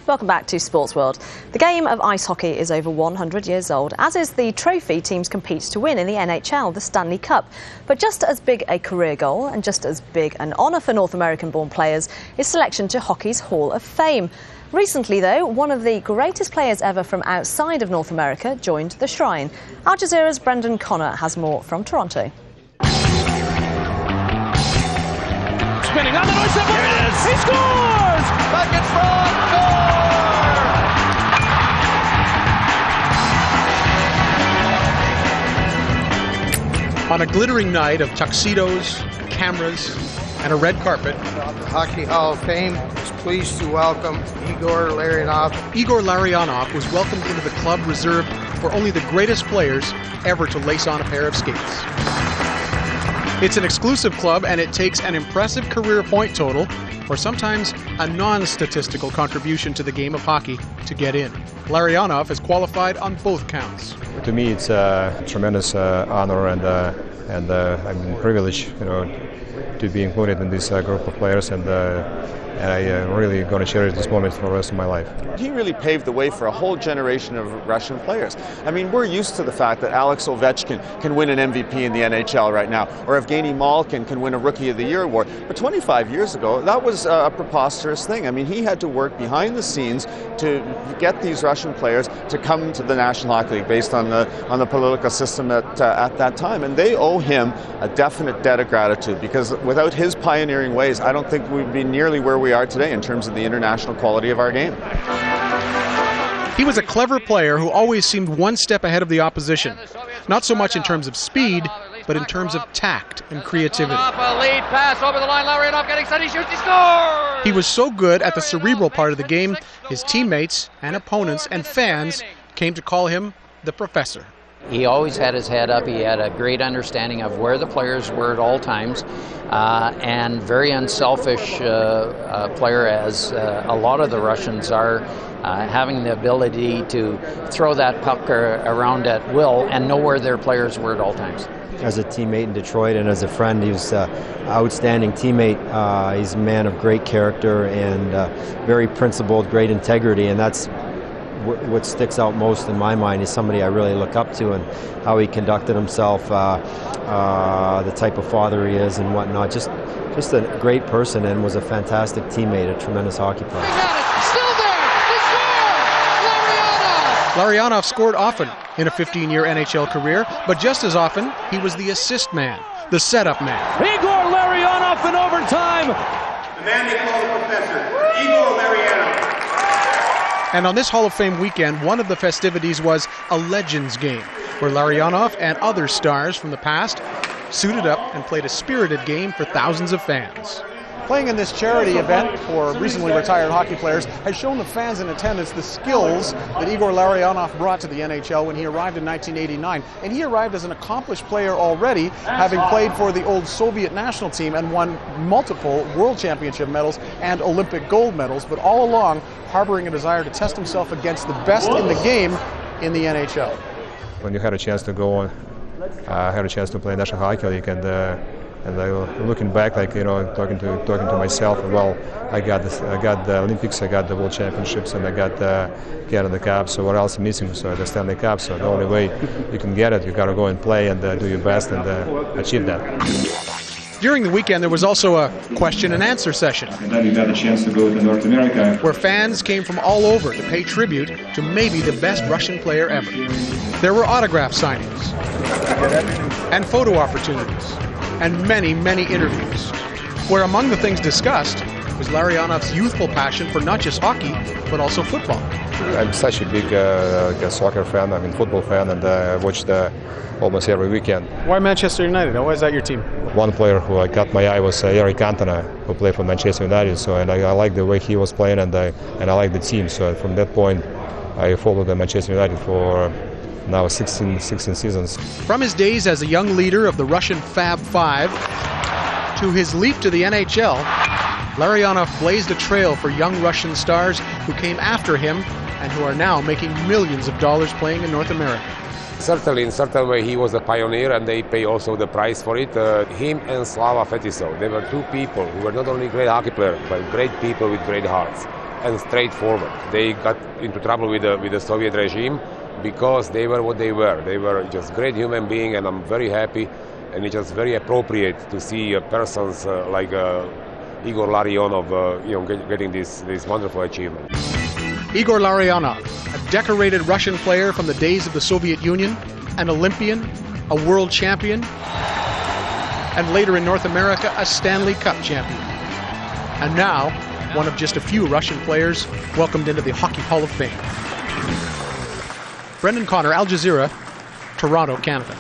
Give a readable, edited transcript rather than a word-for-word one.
Welcome back to Sportsworld. The game of ice hockey is over 100 years old, as is the trophy teams compete to win in the NHL, the Stanley Cup. But just as big a career goal and just as big an honour for North American-born players is selection to hockey's Hall of Fame. Recently, though, one of the greatest players ever from outside of North America joined the shrine. Al Jazeera's Brendan Connor has more from Toronto. Spinning on the north side. Here it is. He scores! Back in front. Score! On a glittering night of tuxedos, cameras, and a red carpet, the Hockey Hall of Fame is pleased to welcome Igor Larionov. Igor Larionov was welcomed into the club reserved for only the greatest players ever to lace on a pair of skates. It's an exclusive club, and it takes an impressive career point total, or sometimes a non-statistical contribution to the game of hockey, to get in. Larionov has qualified on both counts. To me, it's a tremendous honor, and I'm privileged, to be included in this group of players, and I'm really going to cherish this moment for the rest of my life. He really paved the way for a whole generation of Russian players. I mean, we're used to the fact that Alex Ovechkin can win an MVP in the NHL right now, or Evgeny Malkin can win a Rookie of the Year award. But 25 years ago, that was a preposterous thing. I mean, he had to work behind the scenes to get these Russian players to come to the National Hockey League based on the political system at that time. And they owe him a definite debt of gratitude, because without his pioneering ways, I don't think we'd be nearly where we are today in terms of the international quality of our game. He was a clever player who always seemed one step ahead of the opposition. Not so much in terms of speed, but in terms of tact and creativity. A lead pass over the line. Larionov getting set. He shoots. He scores! He was so good at the cerebral part of the game, his teammates and opponents and fans came to call him the Professor. He always had his head up. He had a great understanding of where the players were at all times, and very unselfish player, as a lot of the Russians are, having the ability to throw that puck around at will and know where their players were at all times. As a teammate in Detroit and as a friend, he was an outstanding teammate. He's a man of great character and very principled, great integrity, and that's what sticks out most in my mind. Is somebody I really look up to, and how he conducted himself, the type of father he is and whatnot. Just a great person, and was a fantastic teammate, a tremendous hockey player. Still there! He scores! Larionov scored often in a 15-year NHL career, but just as often, he was the assist man, the setup man. Igor Larionov in overtime! The man they call the Professor, Igor Larionov. And on this Hall of Fame weekend, one of the festivities was a Legends game, where Larionov and other stars from the past suited up and played a spirited game for thousands of fans. Playing in this charity event for recently retired hockey players has shown the fans in attendance the skills that Igor Larionov brought to the NHL when he arrived in 1989. And he arrived as an accomplished player already, having played for the old Soviet national team and won multiple World Championship medals and Olympic gold medals, but all along harboring a desire to test himself against the best in the game in the NHL. When you had a chance to go on, had a chance to play National Hockey League, and looking back, talking to myself, well, I got the Olympics, I got the World Championships, and I got the Canada Cup. So what else is missing? So the Stanley Cup. So the only way you can get it, you got to go and play and do your best and achieve that. During the weekend, there was also a question and answer session, And then you got a chance to go to North America, where fans came from all over to pay tribute to maybe the best Russian player ever. There were autograph signings and photo opportunities and many, many interviews, where among the things discussed was Larionov's youthful passion for not just hockey, but also football. I'm such a big soccer fan, football fan, and I watched almost every weekend. Why Manchester United? Why is that your team? One player who I caught my eye was Eric Cantona, who played for Manchester United. So, and I like the way he was playing, and I like the team. So from that point, I followed the Manchester United for now 16 seasons. From his days as a young leader of the Russian Fab Five to his leap to the NHL, Larionov blazed a trail for young Russian stars who came after him and who are now making millions of dollars playing in North America. Certainly, in certain way, he was a pioneer, and they pay also the price for it. Him and Slava Fetisov, they were two people who were not only great hockey players, but great people with great hearts. and straightforward. They got into trouble with the Soviet regime because they were what they were. They were just great human beings, and I'm very happy, and it's just very appropriate to see persons like Igor Larionov getting this wonderful achievement. Igor Larionov, a decorated Russian player from the days of the Soviet Union, an Olympian, a world champion, and later in North America, a Stanley Cup champion. And now, one of just a few Russian players welcomed into the Hockey Hall of Fame. Brendan Connor, Al Jazeera, Toronto, Canada.